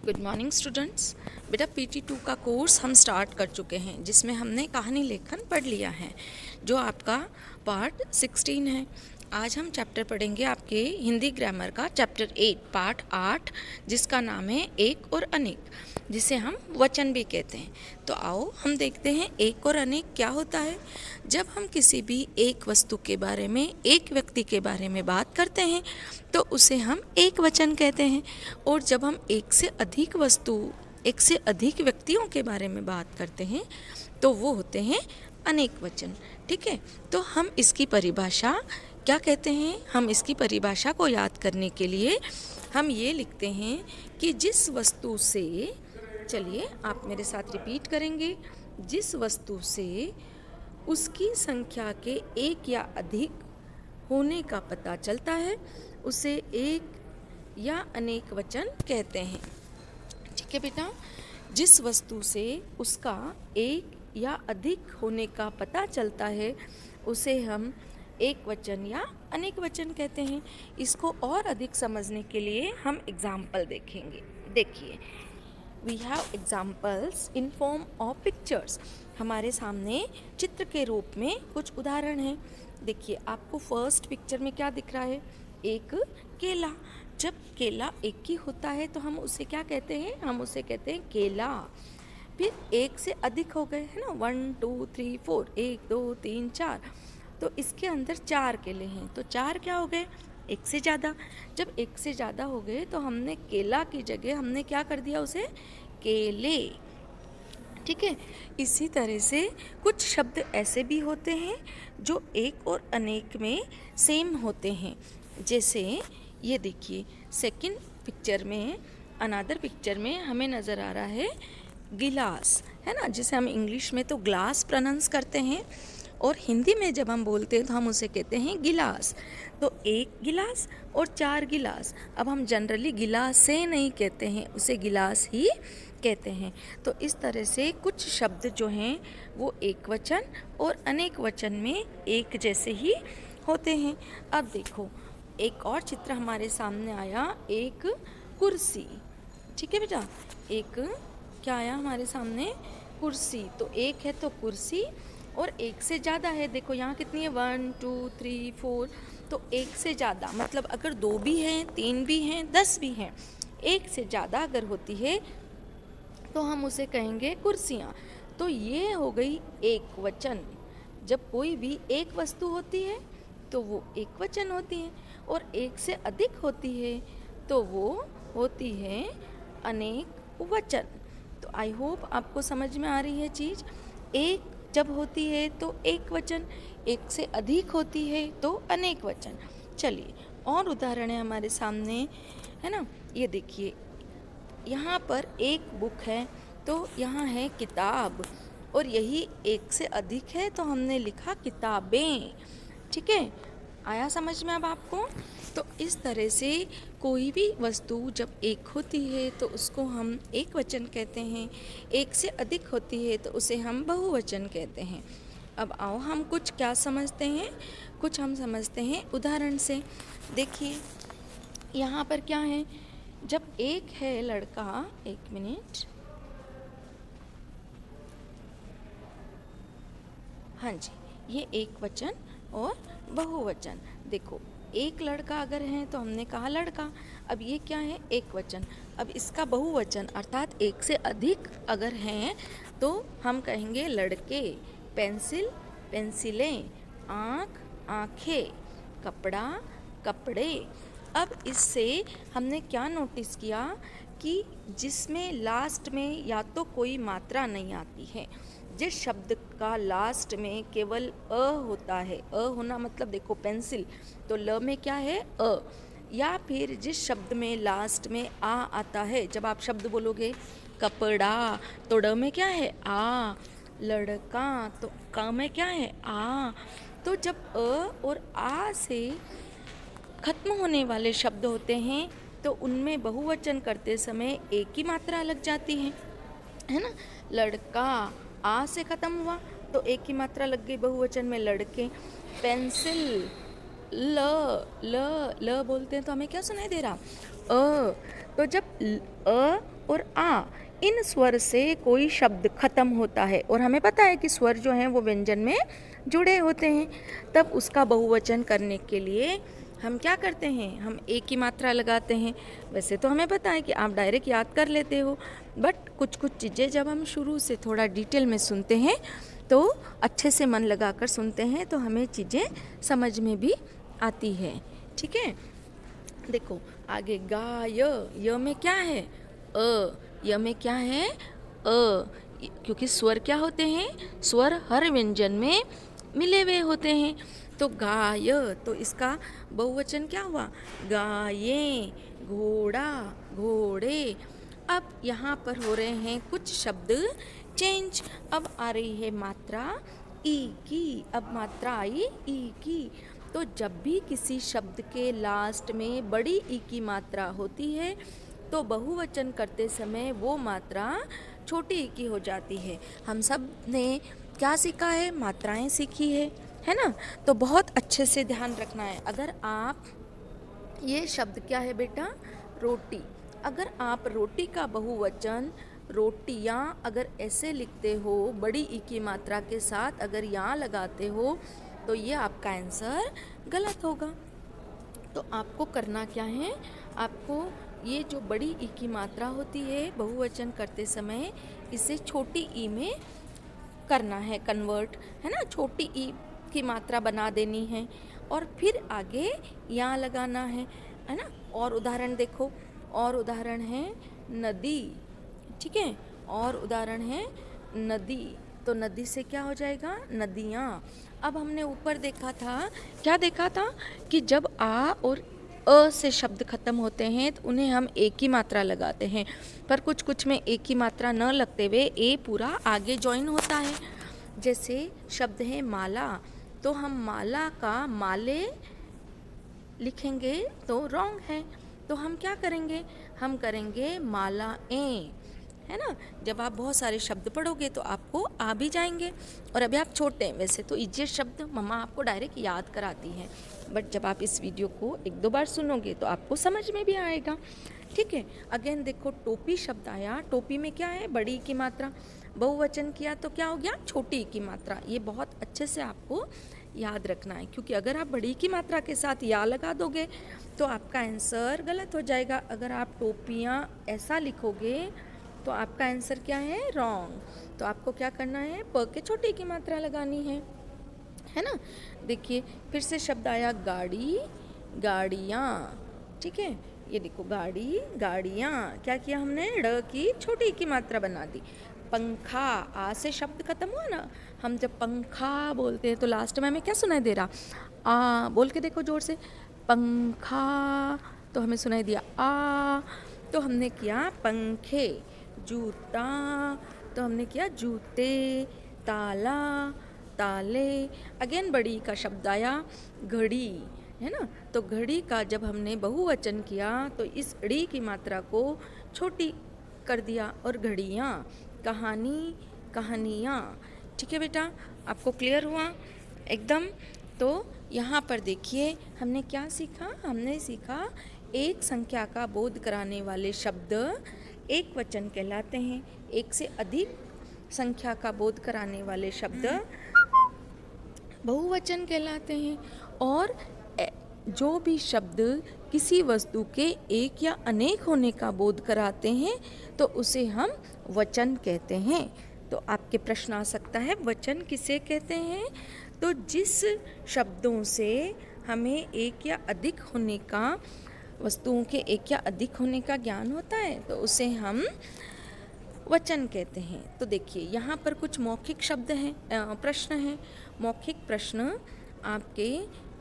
Good morning students. बेटा PT2 का course हम स्टार्ट कर चुके हैं, जिसमें हमने कहानी लेखन पढ़ लिया है, जो आपका पार्ट 16 है। आज हम चैप्टर पढ़ेंगे आपके हिंदी ग्रामर का चैप्टर 8 पार्ट 8, जिसका नाम है एक और अनेक, जिसे हम वचन भी कहते हैं। तो आओ हम देखते हैं एक और अनेक क्या होता है। जब हम किसी भी एक वस्तु के बारे में, एक व्यक्ति के बारे में बात करते हैं तो उसे हम एक वचन कहते हैं, और जब हम एक से अधिक वस्तु, एक से अधिक व्यक्तियों के बारे में बात करते हैं तो वो होते हैं अनेक वचन। ठीक है, तो हम इसकी परिभाषा क्या कहते हैं? हम इसकी परिभाषा को याद करने के लिए हम ये लिखते हैं कि जिस वस्तु से, चलिए आप मेरे साथ रिपीट करेंगे, जिस वस्तु से उसकी संख्या के एक या अधिक होने का पता चलता है उसे एक या अनेक वचन कहते हैं। ठीक है बेटा, जिस वस्तु से उसका एक या अधिक होने का पता चलता है उसे हम एक वचन या अनेक वचन कहते हैं। इसको और अधिक समझने के लिए हम एग्जाम्पल देखेंगे। देखिए, we have examples in form of pictures. हमारे सामने चित्र के रूप में कुछ उदाहरण हैं। देखिए, आपको फर्स्ट पिक्चर में क्या दिख रहा है? एक केला। जब केला एक ही होता है तो हम उसे क्या कहते हैं? हम उसे कहते हैं केला। फिर एक से अधिक हो गए, है ना, 1 2 3 4, 1 2 3 4, तो इसके अंदर 4 केले हैं, तो 4 क्या हो गए? एक से ज़्यादा। जब एक से ज़्यादा हो गए तो हमने केला की जगह हमने क्या कर दिया? उसे केले। ठीक है, इसी तरह से कुछ शब्द ऐसे भी होते हैं जो एक और अनेक में सेम होते हैं। जैसे ये देखिए, सेकंड पिक्चर में, अनदर पिक्चर में हमें नज़र आ रहा है गिलास, है ना, जिसे हम इंग्लिश में तो ग्लास प्रोनाउंस करते हैं, और हिंदी में जब हम बोलते हैं तो हम उसे कहते हैं गिलास। तो एक गिलास और 4 गिलास। अब हम जनरली गिलास से नहीं कहते हैं, उसे गिलास ही कहते हैं। तो इस तरह से कुछ शब्द जो हैं वो एक वचन और अनेक वचन में एक जैसे ही होते हैं। अब देखो, एक और चित्र हमारे सामने आया, एक कुर्सी। ठीक है बेटा, एक क्या आया हमारे सामने? कुर्सी। तो एक है तो कुर्सी, और एक से ज़्यादा है। देखो यहाँ कितनी है? 1 2 3 4, तो एक से ज़्यादा मतलब अगर 2 भी हैं, 3 भी हैं, 10 भी हैं, एक से ज़्यादा अगर होती है तो हम उसे कहेंगे कुर्सियाँ। तो ये हो गई एक वचन। जब कोई भी एक वस्तु होती है तो वो एक वचन होती है, और एक से अधिक होती है तो वो होती है अनेक वचन। तो आई होप आपको समझ में आ रही है चीज़। एक जब होती है तो एक वचन, एक से अधिक होती है तो अनेक वचन। चलिए, और उदाहरण है हमारे सामने, है ना। ये देखिए, यहाँ पर एक बुक है तो यहाँ है किताब, और यही एक से अधिक है तो हमने लिखा किताबें। ठीक है, आया समझ में अब आपको? तो इस तरह से कोई भी वस्तु जब एक होती है तो उसको हम एक वचन कहते हैं, एक से अधिक होती है तो उसे हम बहुवचन कहते हैं। अब आओ हम कुछ क्या समझते हैं, कुछ हम समझते हैं उदाहरण से। देखिए, यहाँ पर क्या है? जब एक है लड़का, एक मिनट, हाँ जी, ये एक वचन और बहुवचन। देखो, एक लड़का अगर है तो हमने कहा लड़का। अब ये क्या है? एक वचन। अब इसका बहुवचन अर्थात एक से अधिक अगर हैं तो हम कहेंगे लड़के, पेंसिल, पेंसिलें, आँख, आँखें, कपड़ा, कपड़े। अब इससे हमने क्या नोटिस किया कि जिसमें लास्ट में या तो कोई मात्रा नहीं आती है, जिस शब्द का लास्ट में केवल अ होता है, अ होना मतलब देखो पेंसिल, तो ल में क्या है? अ। या फिर जिस शब्द में लास्ट में आ आता है, जब आप शब्द बोलोगे कपड़ा तो ड में क्या है? आ। लड़का तो क में क्या है? आ। तो जब अ और आ से खत्म होने वाले शब्द होते हैं तो उनमें बहुवचन करते समय एक ही मात्रा लग जाती है ना। लड़का आ से ख़त्म हुआ तो एक ही मात्रा लग गई बहुवचन में, लड़के। पेंसिल, ल ल ल बोलते हैं तो हमें क्या सुनाई दे रहा? अ। तो जब अ और आ, इन स्वर से कोई शब्द खत्म होता है, और हमें पता है कि स्वर जो हैं वो व्यंजन में जुड़े होते हैं, तब उसका बहुवचन करने के लिए हम क्या करते हैं, हम एक की मात्रा लगाते हैं। वैसे तो हमें पता है कि आप डायरेक्ट याद कर लेते हो, बट कुछ कुछ चीज़ें जब हम शुरू से थोड़ा डिटेल में सुनते हैं तो अच्छे से मन लगाकर सुनते हैं तो हमें चीज़ें समझ में भी आती है। ठीक है, देखो आगे गा य में क्या है, अ, य में क्या है, अ, क्योंकि स्वर क्या होते हैं, स्वर हर व्यंजन में मिले हुए होते हैं। तो गाय, तो इसका बहुवचन क्या हुआ, गाये, घोड़ा, घोड़े। अब यहाँ पर हो रहे हैं कुछ शब्द चेंज। अब आ रही है मात्रा ई की, अब मात्रा आई ई की। तो जब भी किसी शब्द के लास्ट में बड़ी ई की मात्रा होती है तो बहुवचन करते समय वो मात्रा छोटी ई की हो जाती है। हम सब ने क्या सीखा है, मात्राएं सीखी है ना। तो बहुत अच्छे से ध्यान रखना है। अगर आप, ये शब्द क्या है बेटा, रोटी, अगर आप रोटी का बहुवचन रोटियां अगर ऐसे लिखते हो बड़ी ई की मात्रा के साथ, अगर यहाँ लगाते हो तो ये आपका आंसर गलत होगा। तो आपको करना क्या है, आपको ये जो बड़ी ई की मात्रा होती है बहुवचन करते समय, इसे छोटी ई में करना है कन्वर्ट, है ना, छोटी ई की मात्रा बना देनी है और फिर आगे यहाँ लगाना है ना। और उदाहरण देखो, और उदाहरण है नदी, ठीक है, और उदाहरण है नदी, तो नदी से क्या हो जाएगा, नदियाँ। अब हमने ऊपर देखा था, क्या देखा था कि जब आ और अ से शब्द खत्म होते हैं तो उन्हें हम एक ही मात्रा लगाते हैं, पर कुछ कुछ में एक ही मात्रा न लगते हुए ए पूरा आगे ज्वाइन होता है। जैसे शब्द है माला, तो हम माला का माले लिखेंगे तो रॉन्ग है, तो हम क्या करेंगे, हम करेंगे मालाएं, है ना। जब आप बहुत सारे शब्द पढ़ोगे तो आपको आ भी जाएंगे। और अभी आप छोटे हैं, वैसे तो इजिएस्ट शब्द मम्मा आपको डायरेक्ट याद कराती है, बट जब आप इस वीडियो को एक दो बार सुनोगे तो आपको समझ में भी आएगा। ठीक है, अगेन देखो टोपी शब्द आया, टोपी में क्या है, बड़ी की मात्रा, बहुवचन किया तो क्या हो गया, छोटी की मात्रा। ये बहुत अच्छे से आपको याद रखना है, क्योंकि अगर आप बड़ी की मात्रा के साथ या लगा दोगे तो आपका आंसर गलत हो जाएगा। अगर आप टोपियाँ ऐसा लिखोगे तो आपका आंसर क्या है, रॉन्ग। तो आपको क्या करना है, प के छोटी की मात्रा लगानी है ना। देखिए फिर से शब्द आया गाड़ी, गाड़ियाँ, ठीक है, ये देखो गाड़ी, गाड़ियाँ, क्या किया हमने, ड़ की छोटी की मात्रा बना दी। पंखा, आ से शब्द खत्म हुआ ना, हम जब पंखा बोलते हैं तो लास्ट में हमें क्या सुनाई दे रहा, आ, बोल के देखो जोर से, पंखा, तो हमें सुनाई दिया आ, तो हमने किया पंखे। जूता, तो हमने किया जूते। ताला, ताले। अगेन बड़ी का शब्द आया घड़ी, है ना, तो घड़ी का जब हमने बहुवचन किया तो इस ड़ी की मात्रा को छोटी कर दिया, और घड़ियाँ, कहानी, कहानियाँ। ठीक है बेटा, आपको क्लियर हुआ एकदम। तो यहाँ पर देखिए हमने क्या सीखा, हमने सीखा एक संख्या का बोध कराने वाले शब्द एक वचन कहलाते हैं, एक से अधिक संख्या का बोध कराने वाले शब्द बहुवचन कहलाते हैं, और जो भी शब्द किसी वस्तु के एक या अनेक होने का बोध कराते हैं तो उसे हम वचन कहते हैं। तो आपके प्रश्न आ सकता है वचन किसे कहते हैं, तो जिस शब्दों से हमें एक या अधिक होने का, वस्तुओं के एक या अधिक होने का ज्ञान होता है तो उसे हम वचन कहते हैं। तो देखिए यहाँ पर कुछ मौखिक शब्द हैं, प्रश्न हैं। मौखिक प्रश्न आपके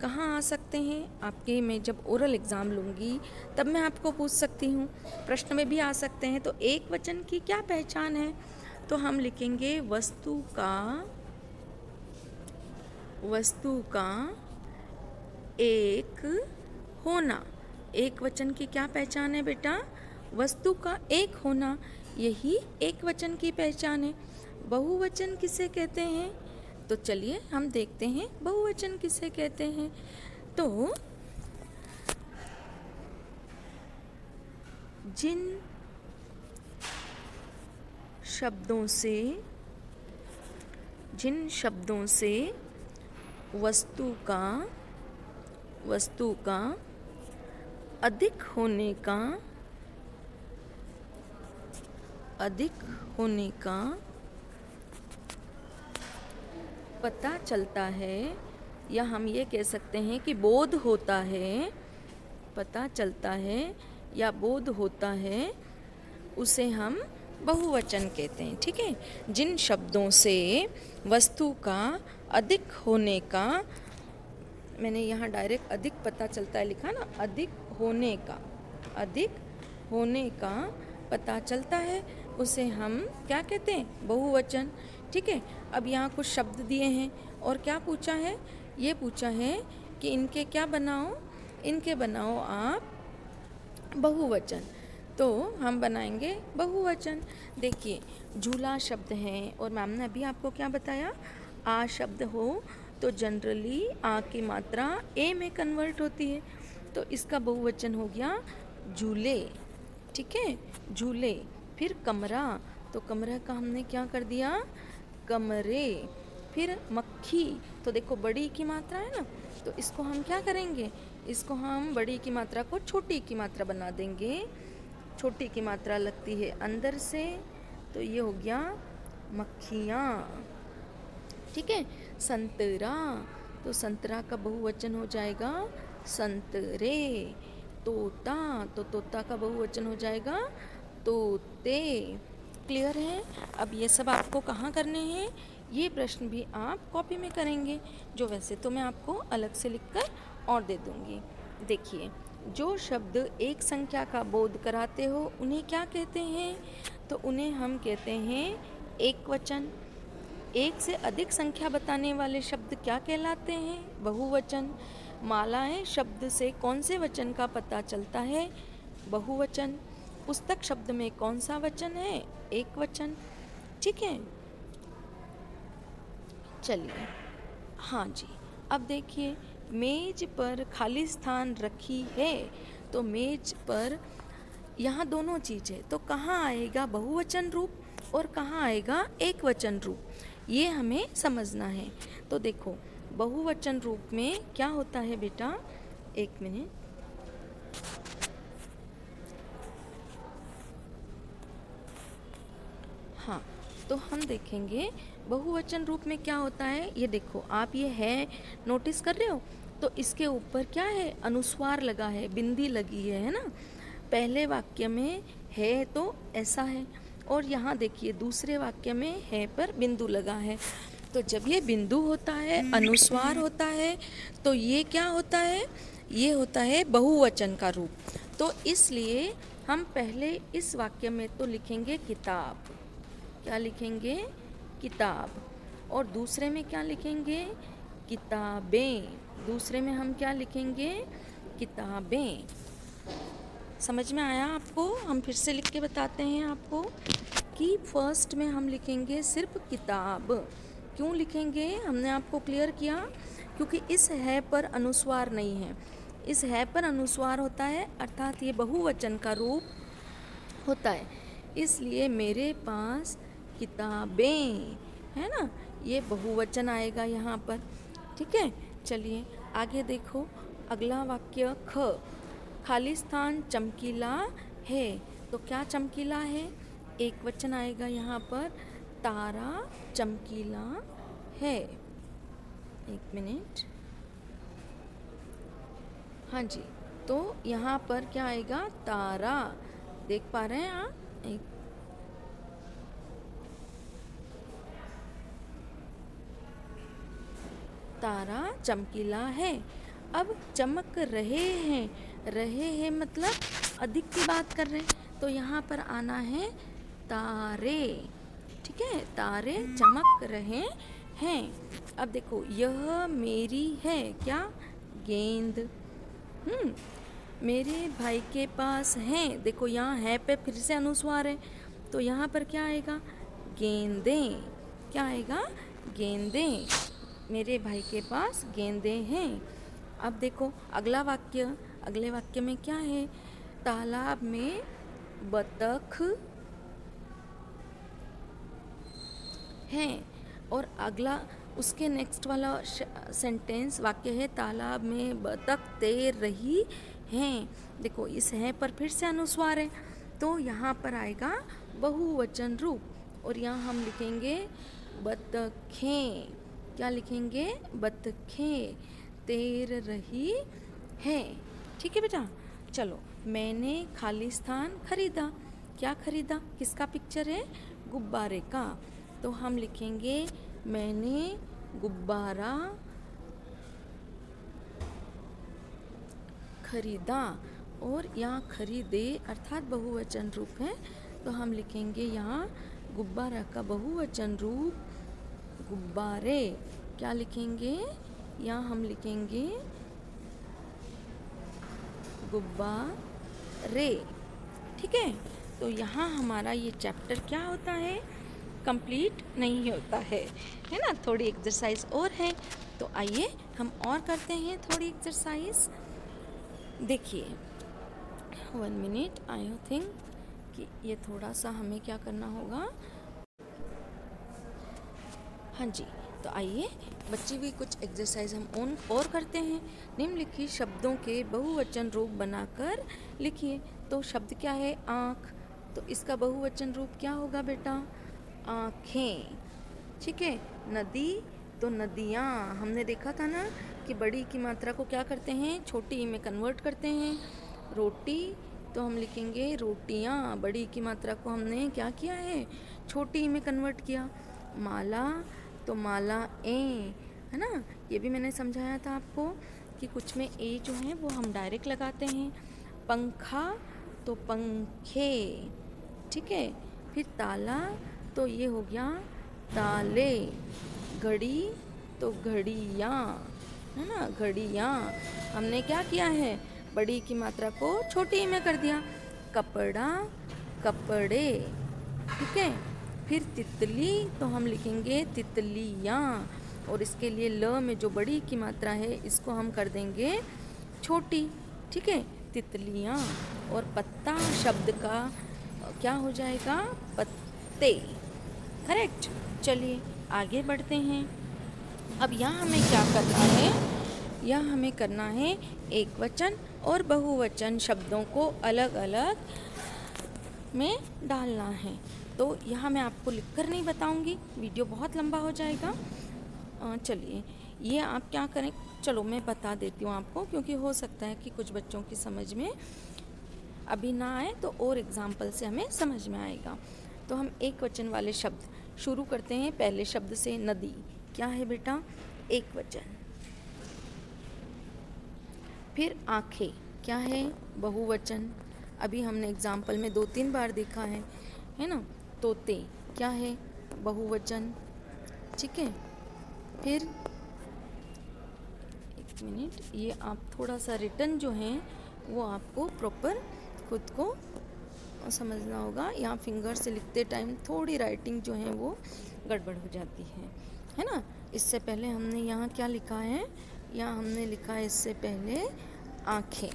कहाँ आ सकते हैं, आपके मैं जब ओरल एग्ज़ाम लूँगी तब मैं आपको पूछ सकती हूँ, प्रश्न में भी आ सकते हैं। तो एक वचन की क्या पहचान है, तो हम लिखेंगे वस्तु का एक होना। एक वचन की क्या पहचान है बेटा, वस्तु का एक होना, यही एक वचन की पहचान है। बहुवचन किसे कहते हैं, तो चलिए हम देखते हैं बहुवचन किसे कहते हैं। तो जिन जिन शब्दों से वस्तु का अधिक होने का पता चलता है, या हम ये कह सकते हैं कि बोध होता है, पता चलता है या बोध होता है, उसे हम बहुवचन कहते हैं। ठीक है, जिन शब्दों से वस्तु का अधिक होने का, मैंने यहाँ डायरेक्ट अधिक पता चलता है लिखा ना, अधिक होने का पता चलता है, उसे हम क्या कहते हैं? बहुवचन। ठीक है, अब यहाँ कुछ शब्द दिए हैं और क्या पूछा है? ये पूछा है कि इनके क्या बनाओ? इनके बनाओ आप बहुवचन। तो हम बनाएंगे बहुवचन। देखिए, झूला शब्द है और मैम ने अभी आपको क्या बताया? आ शब्द हो तो जनरली आ की मात्रा ए में कन्वर्ट होती है, तो इसका बहुवचन हो गया झूले। ठीक है, झूले। फिर कमरा, तो कमरा का हमने क्या कर दिया? कमरे। फिर मक्खी, तो देखो बड़ी की मात्रा है ना, तो इसको हम क्या करेंगे? इसको हम बड़ी की मात्रा को छोटी की मात्रा बना देंगे। छोटी की मात्रा लगती है अंदर से, तो ये हो गया मक्खियाँ। ठीक है, संतरा, तो संतरा का बहुवचन हो जाएगा संतरे। तोता, तो तोता का बहुवचन हो जाएगा तोते। क्लियर है? अब ये सब आपको कहाँ करने हैं? ये प्रश्न भी आप कॉपी में करेंगे, जो वैसे तो मैं आपको अलग से लिखकर और दे दूँगी। देखिए, जो शब्द एक संख्या का बोध कराते हो उन्हें क्या कहते हैं? तो उन्हें हम कहते हैं एक वचन। एक से अधिक संख्या बताने वाले शब्द क्या कहलाते हैं? बहुवचन। मालाएं शब्द से कौन से वचन का पता चलता है? बहुवचन। पुस्तक शब्द में कौन सा वचन है? एक वचन। ठीक है, चलिए, हाँ जी। अब देखिए, मेज पर खाली स्थान रखी है, तो मेज पर यहाँ दोनों चीज़ है, तो कहाँ आएगा बहुवचन रूप और कहाँ आएगा एक वचन रूप, ये हमें समझना है। तो देखो, बहुवचन रूप में क्या होता है बेटा? एक मिनट, हाँ, तो हम देखेंगे बहुवचन रूप में क्या होता है। ये देखो, आप ये है नोटिस कर रहे हो, तो इसके ऊपर क्या है? अनुस्वार लगा है, बिंदी लगी है ना। पहले वाक्य में है तो ऐसा है, और यहाँ देखिए दूसरे वाक्य में है पर बिंदु लगा है। तो जब ये बिंदु होता है, अनुस्वार होता है, तो ये क्या होता है? ये होता है बहुवचन का रूप। तो इसलिए हम पहले इस वाक्य में तो लिखेंगे किताब। क्या लिखेंगे? किताब। और दूसरे में क्या लिखेंगे? किताबें। दूसरे में हम क्या लिखेंगे? किताबें। समझ में आया आपको? हम फिर से लिख के बताते हैं आपको कि फर्स्ट में हम लिखेंगे सिर्फ किताब। क्यों लिखेंगे? हमने आपको क्लियर किया, क्योंकि इस है पर अनुस्वार नहीं है। इस है पर अनुस्वार होता है, अर्थात ये बहुवचन का रूप होता है, इसलिए मेरे पास किताबें है ना, ये बहुवचन आएगा यहाँ पर। ठीक है, चलिए आगे देखो। अगला वाक्य ख, खाली स्थान चमकीला है, तो क्या चमकीला है? एक वचन आएगा यहाँ पर, तारा चमकीला है। एक मिनट, हाँ जी, तो यहाँ पर क्या आएगा? तारा। देख पा रहे हैं आप? एक तारा चमकीला है। अब चमक रहे हैं मतलब अधिक की बात कर रहे हैं, तो यहाँ पर आना है तारे। ठीक है, तारे चमक रहे हैं। अब देखो, यह मेरी है क्या? गेंद। मेरे भाई के पास है, देखो यहाँ है पे फिर से अनुस्वार है, तो यहाँ पर क्या आएगा? गेंदें। क्या आएगा? गेंदें। मेरे भाई के पास गेंदें हैं। अब देखो अगला वाक्य, अगले वाक्य में क्या है? तालाब में बतख हैं। और अगला उसके नेक्स्ट वाला सेंटेंस वाक्य है तालाब में बतख तैर रही हैं। देखो इस है पर फिर से अनुस्वार है, तो यहाँ पर आएगा बहुवचन रूप और यहाँ हम लिखेंगे बतखें। क्या लिखेंगे? बतखें तैर रही हैं। ठीक है बेटा, चलो। मैंने खाली स्थान खरीदा। क्या खरीदा? किसका पिक्चर है? गुब्बारे का। तो हम लिखेंगे मैंने गुब्बारा खरीदा। और यहाँ खरीदे अर्थात बहुवचन रूप है, तो हम लिखेंगे यहाँ गुब्बारा का बहुवचन रूप गुब्बारे। क्या लिखेंगे? यहाँ हम लिखेंगे गुब्बारे। ठीक है, तो यहाँ हमारा ये चैप्टर क्या होता है? कंप्लीट नहीं होता है ना। थोड़ी एक्सरसाइज और है, तो आइए हम और करते हैं थोड़ी एक्सरसाइज। देखिए 1 मिनट, आई थिंक कि ये थोड़ा सा हमें क्या करना होगा। हाँ जी, तो आइए बच्चे भी कुछ एक्सरसाइज हम और करते हैं। निम्नलिखित शब्दों के बहुवचन रूप बनाकर लिखिए। तो शब्द क्या है? आँख, तो इसका बहुवचन रूप क्या होगा बेटा? आँखें। ठीक है। नदी, तो नदियाँ। हमने देखा था ना कि बड़ी की मात्रा को क्या करते हैं? छोटी में कन्वर्ट करते हैं। रोटी, तो हम लिखेंगे रोटियाँ। बड़ी की मात्रा को हमने क्या किया है? छोटी में कन्वर्ट किया। माला, तो मालाएं, है ना। ये भी मैंने समझाया था आपको कि कुछ में ए जो है वो हम डायरेक्ट लगाते हैं। पंखा, तो पंखे। ठीक है। फिर ताला, तो ये हो गया ताले। घड़ी, तो घड़ियाँ, है ना, घड़ियाँ। हमने क्या किया है? बड़ी की मात्रा को छोटी में कर दिया। कपड़ा, कपड़े। ठीक है। फिर तितली, तो हम लिखेंगे तितलियाँ। और इसके लिए ल में जो बड़ी की मात्रा है इसको हम कर देंगे छोटी। ठीक है, तितलियाँ। और पत्ता शब्द का क्या हो जाएगा? पत्ते। करेक्ट। चलिए आगे बढ़ते हैं। अब यहाँ हमें क्या करना है? यह हमें करना है एक वचन और बहुवचन शब्दों को अलग अलग में डालना है। तो यहाँ मैं आपको लिखकर नहीं बताऊँगी, वीडियो बहुत लंबा हो जाएगा। चलिए ये आप क्या करें, चलो मैं बता देती हूँ आपको, क्योंकि हो सकता है कि कुछ बच्चों की समझ में अभी ना आए, तो और एग्जाम्पल से हमें समझ में आएगा। तो हम एक वचन वाले शब्द शुरू करते हैं पहले शब्द से। नदी क्या है बेटा? एक वचन। फिर आँखें क्या है? बहुवचन। अभी हमने एग्जाम्पल में 2-3 बार देखा है ना। तोते क्या है? बहुवचन। ठीक है। फिर एक मिनट, ये आप थोड़ा सा रिटर्न जो है वो आपको प्रॉपर खुद को समझना होगा। यहाँ फिंगर से लिखते टाइम थोड़ी राइटिंग जो है वो गड़बड़ हो जाती है ना। इससे पहले हमने यहाँ क्या लिखा है? यहाँ हमने लिखा है इससे पहले आँखें।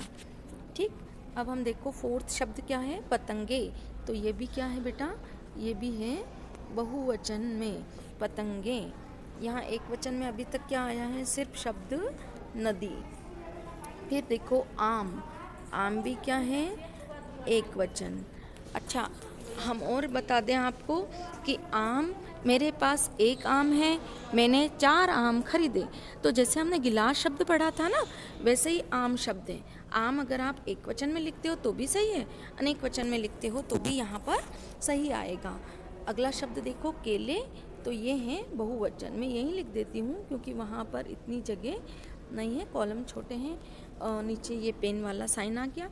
ठीक। अब हम देखो फोर्थ शब्द क्या है? पतंगे। तो ये भी क्या है बेटा? ये भी है बहुवचन में, पतंगे। यहाँ एक वचन में अभी तक क्या आया है? सिर्फ शब्द नदी। फिर देखो आम। आम भी क्या है? एक वचन। अच्छा, हम और बता दें आपको कि आम, मेरे पास एक आम है, मैंने 4 आम खरीदे। तो जैसे हमने गिलास शब्द पढ़ा था ना, वैसे ही आम शब्द है। आम अगर आप एक वचन में लिखते हो तो भी सही है, अनेक वचन में लिखते हो तो भी यहाँ पर सही आएगा। अगला शब्द देखो केले। तो ये हैं बहुवचन। मैं यहीं लिख देती हूँ क्योंकि वहाँ पर इतनी जगह नहीं है, कॉलम छोटे हैं। नीचे ये पेन वाला साइन आ गया।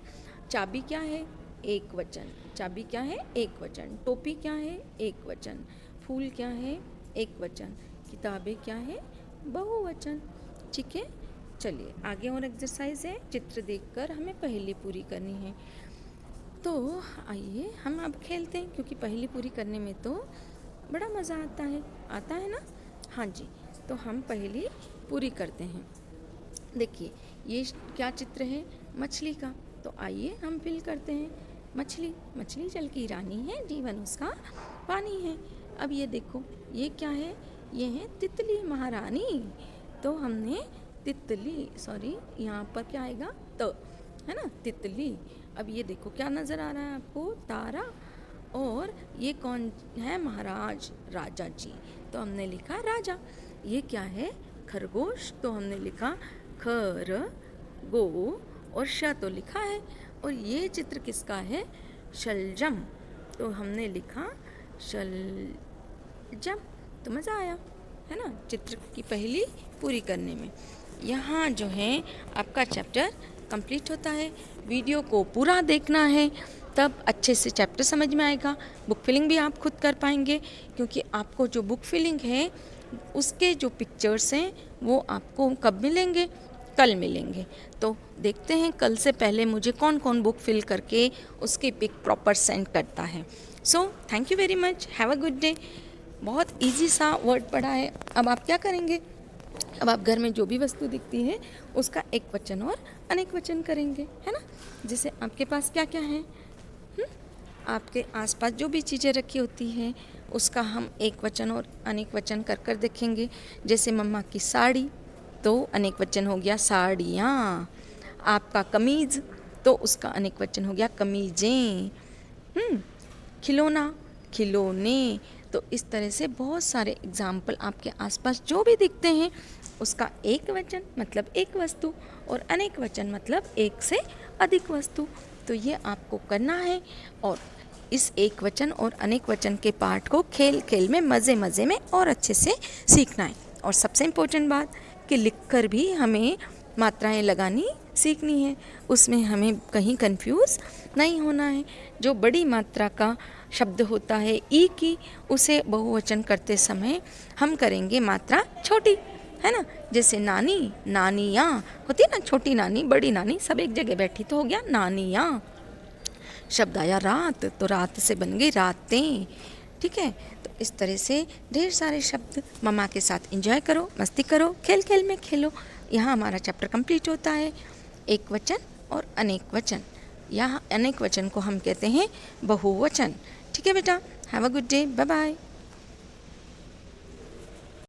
चाबी क्या है? एक वचन। चाबी क्या है? एक वचन। टोपी क्या है? एक वचन। फूल क्या है? एक वचन। किताबें क्या है? बहुवचन। ठीक है। चलिए आगे और एक्सरसाइज है। चित्र देखकर हमें पहेली पूरी करनी है। तो आइए हम अब खेलते हैं, क्योंकि पहेली पूरी करने में तो बड़ा मज़ा आता है ना। हाँ जी, तो हम पहेली पूरी करते हैं। देखिए ये क्या चित्र है? मछली का। तो आइए हम फिल करते हैं। मछली, मछली जल की रानी है, जीवन उसका पानी है। अब ये देखो, ये क्या है? ये है तितली महारानी। तो हमने तितली, सॉरी यहाँ पर क्या आएगा? त, है ना, तितली। अब ये देखो क्या नज़र आ रहा है आपको? तारा। और ये कौन है? महाराज, राजा जी। तो हमने लिखा राजा। ये क्या है? खरगोश। तो हमने लिखा खर गो और श तो लिखा है। और ये चित्र किसका है? शलजम। तो हमने लिखा शलजम। तो मज़ा आया, है ना, चित्र की पहली पूरी करने में। यहाँ जो है आपका चैप्टर कंप्लीट होता है। वीडियो को पूरा देखना है, तब अच्छे से चैप्टर समझ में आएगा। बुक फिलिंग भी आप खुद कर पाएंगे, क्योंकि आपको जो बुक फिलिंग है उसके जो पिक्चर्स हैं वो आपको कब मिलेंगे? कल मिलेंगे। तो देखते हैं कल से पहले मुझे कौन कौन बुक फिल करके उसकी पिक प्रॉपर सेंड करता है। So thank you very much, have a good day. बहुत इजी सा वर्ड पढ़ा है। अब आप क्या करेंगे? अब आप घर में जो भी वस्तु दिखती है उसका एक वचन और अनेक वचन करेंगे, है ना। जैसे आपके पास क्या क्या है? आपके आसपास जो भी चीज़ें रखी होती हैं उसका हम एक वचन और अनेक वचन कर कर देखेंगे। जैसे मम्मा की साड़ी, तो अनेक वचन हो गया साड़ियाँ। आपका कमीज़, तो उसका अनेक वचन हो गया कमीजें। खिलौना, खिलौने। तो इस तरह से बहुत सारे एग्जाम्पल आपके आसपास जो भी दिखते हैं उसका एक वचन मतलब एक वस्तु और अनेक वचन मतलब एक से अधिक वस्तु। तो ये आपको करना है और इस एक वचन और अनेक वचन के पार्ट को खेल खेल में, मज़े मज़े में और अच्छे से सीखना है। और सबसे इम्पोर्टेंट बात कि लिखकर भी हमें मात्राएं लगानी सीखनी है, उसमें हमें कहीं कंफ्यूज नहीं होना है। जो बड़ी मात्रा का शब्द होता है ई की, उसे बहुवचन करते समय हम करेंगे मात्रा छोटी, है ना। जैसे नानी, नानियाँ होती ना, छोटी नानी बड़ी नानी सब एक जगह बैठी, तो हो गया नानियाँ। शब्द आया रात, तो रात से बन गई रातें, ठीक है। तो इस तरह से ढेर सारे शब्द मम्मा के साथ एंजॉय करो, मस्ती करो, खेल खेल में खेलो। यहाँ हमारा चैप्टर कंप्लीट होता है। एक वचन और अनेक वचन, यहाँ अनेक वचन को हम कहते हैं बहुवचन। ठीक है बेटा, have a good day, bye bye.